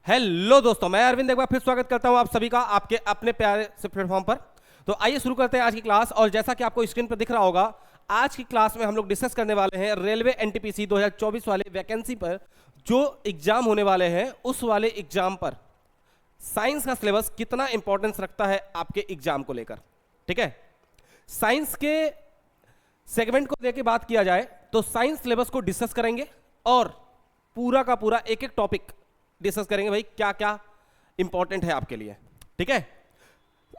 Hello दोस्तों, मैं अरविंद एक बार फिर स्वागत करता हूं आप सभी का आपके अपने प्यारे से प्लेटफॉर्म पर। तो आइए शुरू करते हैं आज की क्लास। और जैसा कि आपको स्क्रीन पर दिख रहा होगा, आज की क्लास में हम लोग डिस्कस करने वाले हैं रेलवे एनटीपीसी 2024 वाले वैकेंसी पर जो एग्जाम होने वाले हैं, उस वाले एग्जाम पर साइंस का सिलेबस कितना इंपॉर्टेंस रखता है आपके एग्जाम को लेकर। ठीक है, साइंस के सेगमेंट को लेकर बात किया जाए तो साइंस सिलेबस को डिस्कस करेंगे और पूरा का पूरा एक एक टॉपिक डिस्कस करेंगे भाई क्या क्या इंपॉर्टेंट है आपके लिए। ठीक है,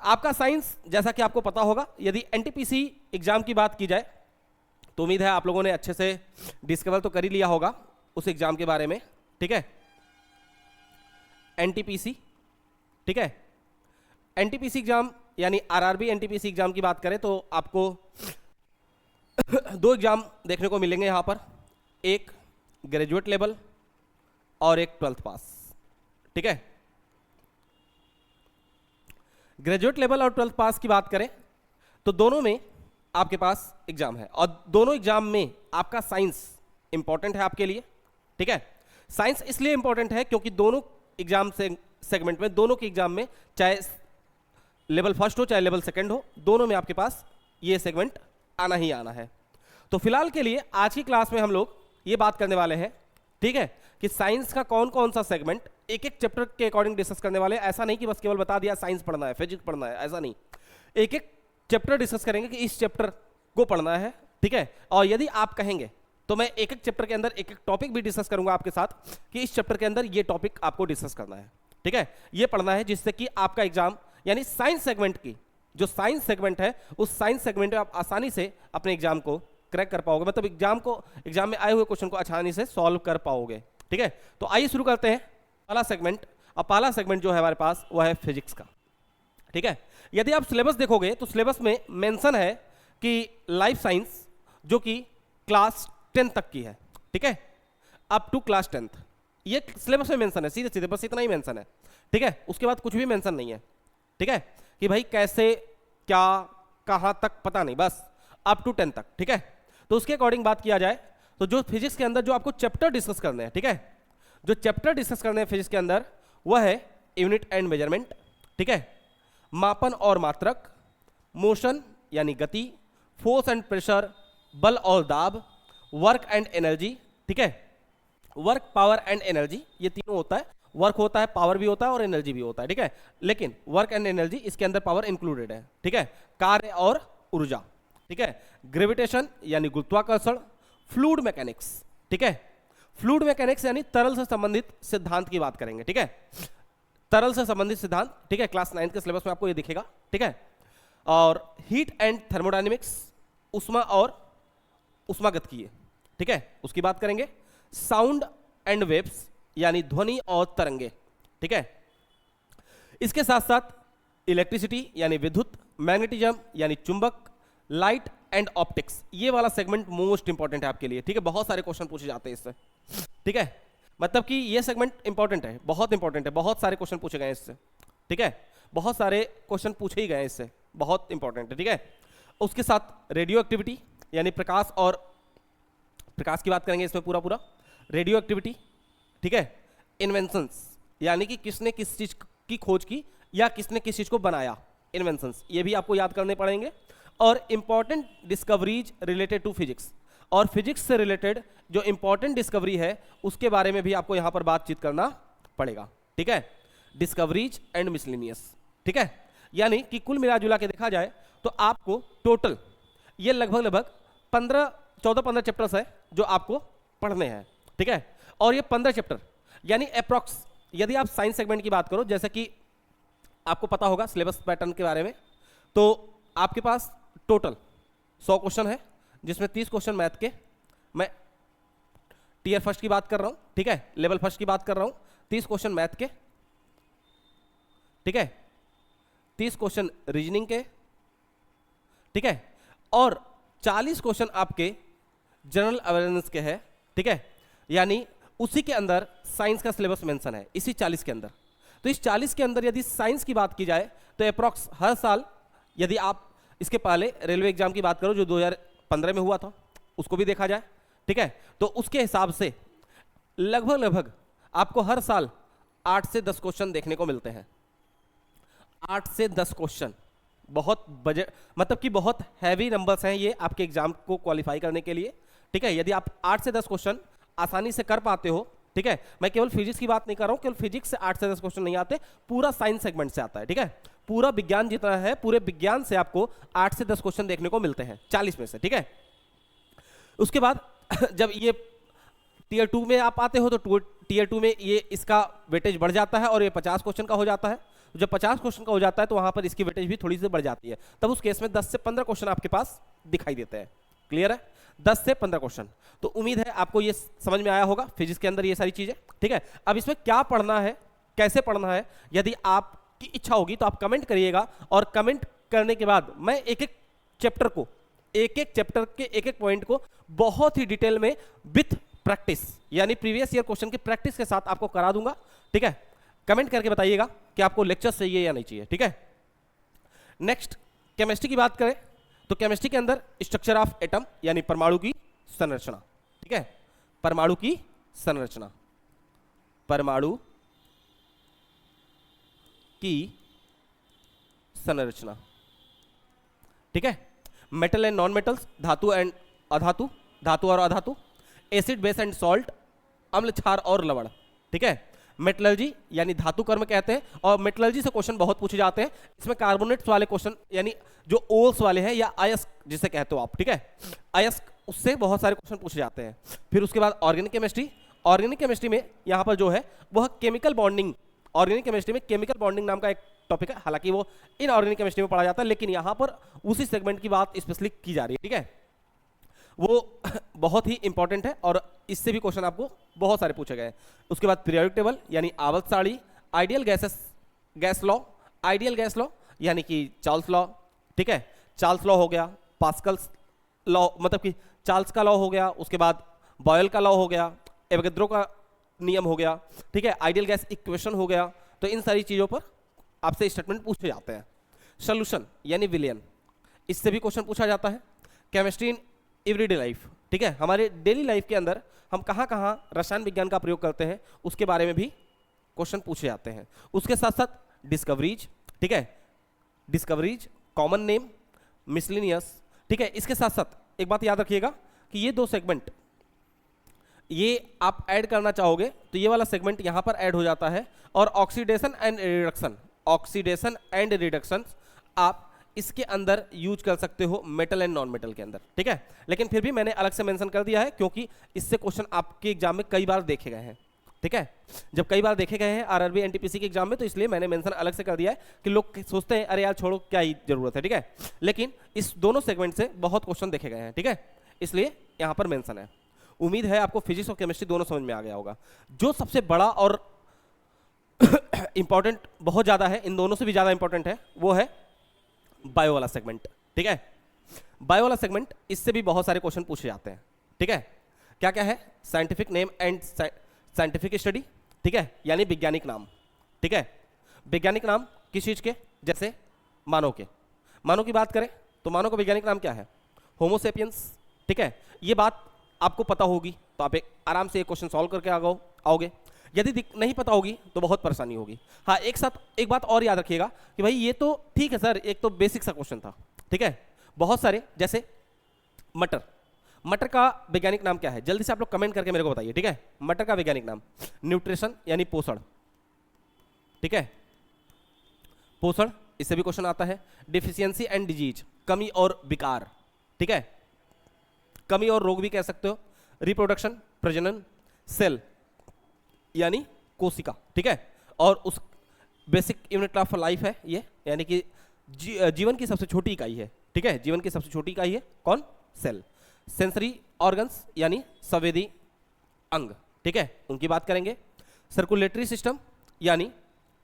आपका साइंस जैसा कि आपको पता होगा, यदि एनटीपीसी एग्जाम की बात की जाए तो उम्मीद है आप लोगों ने अच्छे से डिस्कवर तो कर ही लिया होगा उस एग्जाम के बारे में। ठीक है, एनटीपीसी, ठीक है, एनटीपीसी एग्जाम यानी आरआरबी एनटीपीसी एग्जाम की बात करें तो आपको दो एग्जाम देखने को मिलेंगे यहां पर, एक ग्रेजुएट लेवल और एक 12th पास। ठीक है, ग्रेजुएट लेवल और 12th पास की बात करें तो दोनों में आपके पास एग्जाम है और दोनों एग्जाम में आपका साइंस इंपॉर्टेंट है आपके लिए। ठीक है, साइंस इसलिए इंपॉर्टेंट है क्योंकि दोनों एग्जाम से सेगमेंट में, दोनों के एग्जाम में, चाहे लेवल फर्स्ट हो चाहे लेवल सेकंड हो, दोनों में आपके पास ये सेगमेंट आना ही आना है। तो फिलहाल के लिए आज की क्लास में हम लोग ये बात करने वाले हैं, ठीक है, कि साइंस का कौन कौन सा सेगमेंट एक एक चैप्टर के अकॉर्डिंग डिस्कस करने वाले। ऐसा नहीं कि बस केवल बता दिया साइंस पढ़ना है, फिजिक्स पढ़ना है, ऐसा नहीं, एक एक चैप्टर डिस्कस करेंगे कि इस चैप्टर को पढ़ना है। ठीक है, और यदि आप कहेंगे तो मैं एक एक चैप्टर के अंदर एक एक टॉपिक भी डिस्कस करूंगा आपके साथ कि इस चैप्टर के अंदर ये टॉपिक आपको डिस्कस करना है। ठीक है, ये पढ़ना है जिससे कि आपका एग्जाम यानी साइंस सेगमेंट की जो साइंस सेगमेंट है, उस साइंस सेगमेंट में आप आसानी से अपने एग्जाम को क्रैक कर पाओगे, मतलब एग्जाम में आए हुए क्वेश्चन को आसानी से सॉल्व कर पाओगे। ठीक है, तो आइए शुरू करते हैं पहला सेगमेंट। अब पहला सेगमेंट जो है हमारे पास वो है फिजिक्स का। ठीक है, यदि आप सिलेबस देखोगे तो सिलेबस में मेंशन है कि लाइफ साइंस जो कि क्लास 10 तक की है। ठीक है, अप टू क्लास 10th ये सिलेबस में मेंशन है, सीधे सीधे बस इतना ही मेंशन है। ठीक है, उसके बाद कुछ भी मेंशन नहीं है। ठीक है, कि भाई कैसे क्या कहां तक पता नहीं, बस अप टू 10 तक। ठीक है, तो उसके अकॉर्डिंग बात किया जाए तो जो फिजिक्स के अंदर जो आपको चैप्टर डिस्कस करने हैं, ठीक है, जो चैप्टर डिस्कस करने हैं फिजिक्स के अंदर वह है यूनिट एंड मेजरमेंट। ठीक है, मापन और मात्रक, मोशन यानी गति, फोर्स एंड प्रेशर, बल और दाब, वर्क एंड एनर्जी। ठीक है, वर्क, पावर एंड एनर्जी, ये तीनों होता है, वर्क होता है, पावर भी होता है और एनर्जी भी होता है। ठीक है, लेकिन वर्क एंड एनर्जी इसके अंदर पावर इंक्लूडेड है। ठीक है, कार्य और ऊर्जा। ठीक है, ग्रेविटेशन यानी गुरुत्वाकर्षण, फ्लूइड मैकेनिक्स। ठीक है, फ्लूइड मैकेनिक्स यानी तरल से संबंधित सिद्धांत की बात करेंगे। ठीक है, तरल से संबंधित सिद्धांत। ठीक है, क्लास 9 के सिलेबस में आपको ये दिखेगा। ठीक है, और हीट एंड थर्मोडायनेमिक्स, उष्मा और उष्मागतिकीय। ठीक है, उसकी बात करेंगे। साउंड एंड वेव्स यानी ध्वनि और तरंगे। ठीक है, इसके साथ साथ इलेक्ट्रिसिटी यानी विद्युत, मैग्नेटिज्म यानी चुंबक, लाइट एंड ऑप्टिक्स, ये वाला सेगमेंट मोस्ट इंपॉर्टेंट है आपके लिए। ठीक है, बहुत सारे क्वेश्चन पूछे जाते हैं इससे। ठीक है, मतलब कि ये सेगमेंट इंपॉर्टेंट है, बहुत इंपॉर्टेंट है, बहुत सारे क्वेश्चन पूछे गए इससे। ठीक है, बहुत सारे क्वेश्चन पूछे ही गए इससे, बहुत इंपॉर्टेंट है। ठीक है, उसके साथ रेडियो एक्टिविटी यानी प्रकाश और प्रकाश की बात करेंगे इसमें, पूरा रेडियो एक्टिविटी। ठीक है, इन्वेंशंस यानी कि किसने किस चीज की खोज की या किसने किस चीज को बनाया, इन्वेंशंस, ये भी आपको याद करने पड़ेंगे। और important discoveries related to physics, और फिजिक्स से रिलेटेड जो इंपॉर्टेंट डिस्कवरी है उसके बारे में भी आपको यहां पर बातचीत करना पड़ेगा। ठीक है, डिस्कवरीज एंड मिसलिनियस। ठीक है, यानी कि कुल मिला जुला के देखा जाए तो आपको टोटल ये लगभग 14-15 चैप्टर्स है जो आपको पढ़ने हैं। ठीक है, और ये 15 चैप्टर यानी अप्रॉक्स, यदि आप साइंस सेगमेंट की बात करो, जैसे कि आपको पता होगा सिलेबस पैटर्न के बारे में, तो आपके पास टोटल 100 क्वेश्चन है, जिसमें 30 क्वेश्चन मैथ के, मैं टीयर फर्स्ट की बात कर रहा हूं। ठीक है, लेवल फर्स्ट की बात कर रहा हूं, 30 क्वेश्चन मैथ के। ठीक है, 30 क्वेश्चन रीजनिंग के। ठीक है, और 40 क्वेश्चन आपके जनरल अवेयरनेस के हैं। ठीक है, यानी उसी के अंदर साइंस का सिलेबस मेंशन है, इसी 40 के अंदर। तो इस 40 के अंदर यदि साइंस की बात की जाए तो अप्रॉक्स हर साल, यदि आप इसके पहले रेलवे एग्जाम की बात करो जो 2015 में हुआ था, उसको भी देखा जाए, ठीक है, तो उसके हिसाब से लगभग आपको हर साल 8 से 10 क्वेश्चन देखने को मिलते हैं। 8 से 10 क्वेश्चन, बहुत बजट, मतलब कि बहुत हैवी नंबर्स हैं ये आपके एग्जाम को क्वालिफाई करने के लिए। ठीक है, यदि आप 8 से 10 क्वेश्चन आसानी से कर पाते हो, ठीक है, मैं केवल फिजिक्स की बात नहीं कर रहा हूं, केवल फिजिक्स से 8 से 10 क्वेश्चन नहीं आते, पूरा साइंस सेगमेंट से आता है। ठीक है, पूरा विज्ञान जितना है, पूरे विज्ञान से आपको 8 से 10 क्वेश्चन देखने को मिलते हैं 40 में से। ठीक है, उसके बाद जब ये टीयर 2 में आप आते हो तो टीयर 2 में ये इसका वेटेज बढ़ जाता है और ये 50 क्वेश्चन का हो जाता है। जब 50 क्वेश्चन का हो जाता है तो वहां पर इसकी वेटेज भी थोड़ी सी बढ़ जाती है, तब उस केस में 10 से 15 क्वेश्चन आपके पास दिखाई देते हैं। क्लियर है, 10 से 15 क्वेश्चन। तो उम्मीद है आपको ये समझ में आया होगा फिजिक्स के अंदर ये सारी चीजें। ठीक है, अब इसमें क्या पढ़ना है, कैसे पढ़ना है, यदि आपकी इच्छा होगी तो आप कमेंट करिएगा, और कमेंट करने के बाद मैं एक एक चैप्टर को, एक एक चैप्टर के एक एक पॉइंट को बहुत ही डिटेल में विथ प्रैक्टिस, यानी प्रीवियस ईयर क्वेश्चन की प्रैक्टिस के साथ आपको करा दूंगा। ठीक है, कमेंट करके बताइएगा कि आपको लेक्चर चाहिए या नहीं चाहिए। ठीक है, नेक्स्ट केमिस्ट्री की बात करें तो केमिस्ट्री के अंदर स्ट्रक्चर ऑफ एटम यानी परमाणु की संरचना। ठीक है, परमाणु की संरचना, परमाणु की संरचना। ठीक है, मेटल एंड नॉन मेटल्स, धातु एंड अधातु, धातु और अधातु, एसिड बेस एंड सॉल्ट, अम्ल क्षार और लवण। ठीक है, मेटलर्जी यानी धातु कर्म कहते हैं, और मेटलर्जी से क्वेश्चन बहुत पूछे जाते हैं। इसमें कार्बोनेट्स वाले क्वेश्चन यानी जो ओल्स वाले हैं, या अयस्क जिसे कहते हो आप, ठीक है, अयस्क, उससे बहुत सारे क्वेश्चन पूछे जाते हैं। फिर उसके बाद ऑर्गेनिक केमिस्ट्री, ऑर्गेनिक केमिस्ट्री में यहाँ पर जो है वह केमिकल बॉन्डिंग, ऑर्गेनिक केमिस्ट्री में केमिकल बॉन्डिंग नाम का एक टॉपिक है, हालांकि वो इन ऑर्गेनिक केमिस्ट्री में पढ़ा जाता है, लेकिन यहाँ पर उसी सेगमेंट की बात स्पेशली की जा रही है। ठीक है, वो बहुत ही इंपॉर्टेंट है और इससे भी क्वेश्चन आपको बहुत सारे पूछे गए हैं। उसके बाद पीरियोडिक टेबल यानी आवर्त सारणी, ideal gases, gas law, ideal gas law यानी कि चार्ल्स लॉ। ठीक है, चार्ल्स लॉ हो गया, पास्कल्स लॉ मतलब कि चार्ल्स का लॉ हो गया, उसके बाद बॉयल का लॉ हो गया, एवोगैड्रो का नियम हो गया। ठीक है, आइडियल गैस इक्वेशन हो गया। तो इन सारी चीज़ों पर आपसे स्टेटमेंट पूछे जाते हैं। सोल्यूशन यानी विलियन, इससे भी क्वेश्चन पूछा जाता है। केमिस्ट्री इन एवरीडे लाइफ, ठीक है, हमारे डेली लाइफ के अंदर हम कहाँ कहाँ रसायन विज्ञान का प्रयोग करते हैं उसके बारे में भी क्वेश्चन पूछे जाते हैं। उसके साथ साथ डिस्कवरीज, ठीक है, डिस्कवरीज, कॉमन नेम, मिसलिनियस। ठीक है, इसके साथ साथ एक बात याद रखिएगा कि ये दो सेगमेंट ये आप ऐड करना चाहोगे तो ये वाला सेगमेंट यहाँ पर ऐड हो जाता है, और oxidation and reduction, oxidation and reduction आप इसके अंदर यूज कर सकते हो मेटल एंड नॉन मेटल के अंदर। ठीक है, लेकिन फिर भी मैंने अलग से मेंशन कर दिया है क्योंकि इससे क्वेश्चन आपके एग्जाम में कई बार देखे गए हैं। ठीक है, जब कई बार देखे गए हैं आरआरबी एनटीपीसी के एग्जाम में, तो इसलिए मैंने मेंशन अलग से कर दिया है कि लोग सोचते हैं अरे यार छोड़ो क्या ही जरूरत है। ठीक है, लेकिन इस दोनों सेगमेंट से बहुत क्वेश्चन देखे गए हैं। ठीक है, इसलिए यहाँ पर मेंशन है। उम्मीद है आपको फिजिक्स और केमिस्ट्री दोनों समझ में आ गया होगा। जो सबसे बड़ा और इंपॉर्टेंट बहुत ज्यादा है, इन दोनों से भी ज्यादा इंपॉर्टेंट है, वो है बायो वाला सेगमेंट। ठीक है, बायो वाला सेगमेंट, इससे भी बहुत सारे क्वेश्चन पूछे जाते हैं। ठीक है, क्या क्या है, scientific name and scientific study. ठीक है, यानी वैज्ञानिक नाम। ठीक है, वैज्ञानिक नाम किस चीज के, जैसे मानव के, मानव की बात करें तो मानव का वैज्ञानिक नाम क्या है, होमोसेपियंस। ठीक है, ये बात आपको पता होगी तो आप आराम से एक क्वेश्चन सॉल्व करके आओगे। यदि नहीं पता होगी तो बहुत परेशानी होगी। हाँ, एक साथ एक बात और याद रखिएगा कि भाई ये तो ठीक है सर, एक तो बेसिक सा क्वेश्चन था। ठीक है, बहुत सारे, जैसे मटर, मटर का वैज्ञानिक नाम क्या है, जल्दी से आप लोग कमेंट करके मेरे को बताइए। ठीक है, मटर का वैज्ञानिक नाम, न्यूट्रिशन यानी पोषण। ठीक है, पोषण, इससे भी क्वेश्चन आता है। डिफिशियंसी एंड डिजीज, कमी और विकार। ठीक है, कमी और रोग भी कह सकते हो। रिप्रोडक्शन, प्रजनन, सेल यानी कोशिका। ठीक है, और उस बेसिक यूनिट ऑफ लाइफ है ये, यानी कि जीवन की सबसे छोटी इकाई है। ठीक है, जीवन की सबसे छोटी इकाई है कौन, सेल। सेंसरी ऑर्गन्स यानी संवेदी अंग। ठीक है, उनकी बात करेंगे। सर्कुलेटरी सिस्टम यानी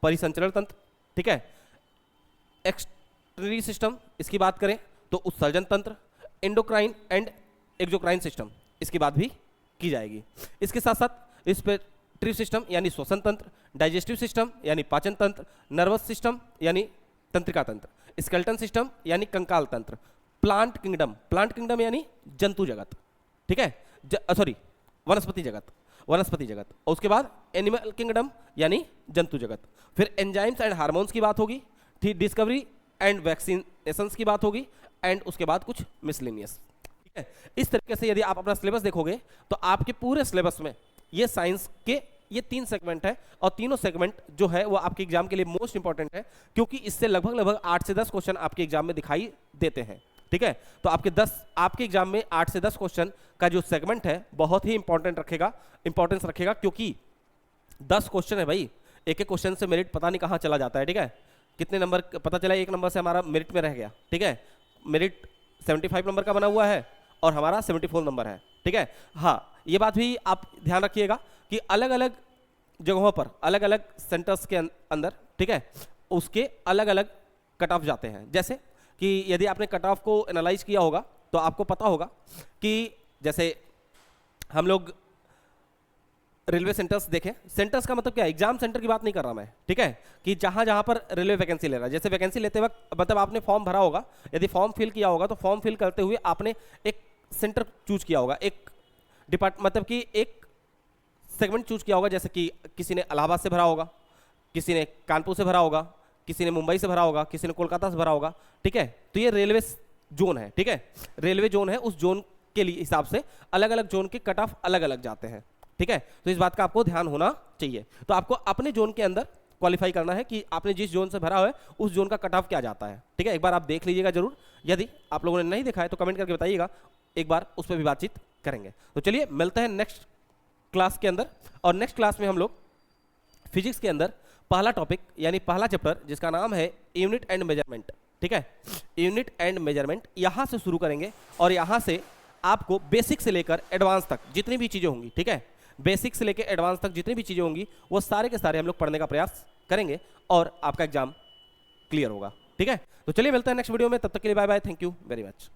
परिसंचरण तंत्र। ठीक है, एक्सक्रीटरी सिस्टम, इसकी बात करें तो उत्सर्जन तंत्र। एंडोक्राइन एंड एक्सोक्राइन सिस्टम, इसकी बात भी की जाएगी। इसके साथ साथ रिस्पिरेटरी सिस्टम यानी श्वसन तंत्र, डाइजेस्टिव सिस्टम यानी पाचन तंत्र, नर्वस सिस्टम यानी तंत्रिका तंत्र, स्केलेटन सिस्टम यानी कंकाल तंत्र, प्लांट किंगडम, प्लांट किंगडम यानी जंतु जगत। ठीक है, सॉरी, वनस्पति जगत, वनस्पति जगत, और उसके बाद एनिमल किंगडम यानी जंतु जगत, फिर एंजाइम्स एंड हार्मोन्स की बात होगी, ठीक, डिस्कवरी एंड वैक्सीनेशंस की बात होगी, एंड उसके बाद कुछ मिसलेनियस। ठीक है, इस तरीके से यदि आप अपना सिलेबस देखोगे तो आपके पूरे सिलेबस में ये साइंस के ये 3 सेगमेंट है, और तीनों सेगमेंट जो है वो आपके एग्जाम के लिए मोस्ट इंपॉर्टेंट है, क्योंकि इससे लगभग 8 से 10 क्वेश्चन आपके एग्जाम में दिखाई देते हैं। ठीक है, तो आपके एग्जाम में 8 से 10 क्वेश्चन का जो सेगमेंट है बहुत ही इंपॉर्टेंस रखेगा, क्योंकि 10 क्वेश्चन है भाई, एक एक क्वेश्चन से मेरिट पता नहीं कहाँ चला जाता है। ठीक है, कितने नंबर पता चला, 1 नंबर से हमारा मेरिट में रह गया। ठीक है, मेरिट 75 नंबर का बना हुआ है और हमारा 74 नंबर है। ठीक है, हाँ, ये बात भी आप ध्यान रखिएगा कि अलग अलग जगहों पर अलग अलग सेंटर्स के अंदर, ठीक है, उसके अलग अलग कट ऑफ जाते हैं। जैसे कि यदि आपने कट ऑफ को एनालाइज किया होगा तो आपको पता होगा कि जैसे हम लोग रेलवे सेंटर्स देखें, सेंटर्स का मतलब क्या है, एग्जाम सेंटर की बात नहीं कर रहा मैं। ठीक है, कि जहां जहां पर रेलवे वैकेंसी ले रहा है, जैसे वैकेंसी लेते वक्त मतलब आपने फॉर्म भरा होगा, यदि फॉर्म फिल किया होगा तो फॉर्म फिल करते हुए आपने एक सेंटर चूज किया होगा, एक मतलब कि एक सेगमेंट चूज किया होगा, जैसे कि किसी ने इलाहाबाद से भरा होगा, किसी ने कानपुर से भरा होगा, किसी ने मुंबई से भरा होगा, किसी ने कोलकाता से भरा होगा। ठीक है, तो ये रेलवे जोन है। ठीक है, रेलवे जोन है, उस जोन के लिए हिसाब से अलग अलग जोन के कट ऑफ अलग अलग जाते हैं। ठीक है, तो इस बात का आपको ध्यान होना चाहिए। तो आपको अपने जोन के अंदर क्वालिफाई करना है कि आपने जिस जोन से भरा हुआ है उस जोन का कट ऑफ क्या जाता है। ठीक है, एक बार आप देख लीजिएगा जरूर, यदि आप लोगों ने नहीं देखा है तो कमेंट करके बताइएगा, एक बार उस पर भी बातचीत करेंगे। तो चलिए मिलते हैं नेक्स्ट क्लास के अंदर, और नेक्स्ट क्लास में हम लोग फिजिक्स के अंदर पहला टॉपिक यानी पहला चैप्टर जिसका नाम है यूनिट एंड मेजरमेंट। ठीक है, यूनिट एंड मेजरमेंट यहाँ से शुरू करेंगे, और यहाँ से आपको बेसिक से लेकर एडवांस तक जितनी भी चीज़ें होंगी, ठीक है, बेसिक से लेकर एडवांस तक जितनी भी चीज़ें होंगी वो सारे के सारे हम लोग पढ़ने का प्रयास करेंगे, और आपका एग्जाम क्लियर होगा। ठीक है, तो चलिए मिलते हैं नेक्स्ट वीडियो में, तब तक के लिए bye bye, thank you very much.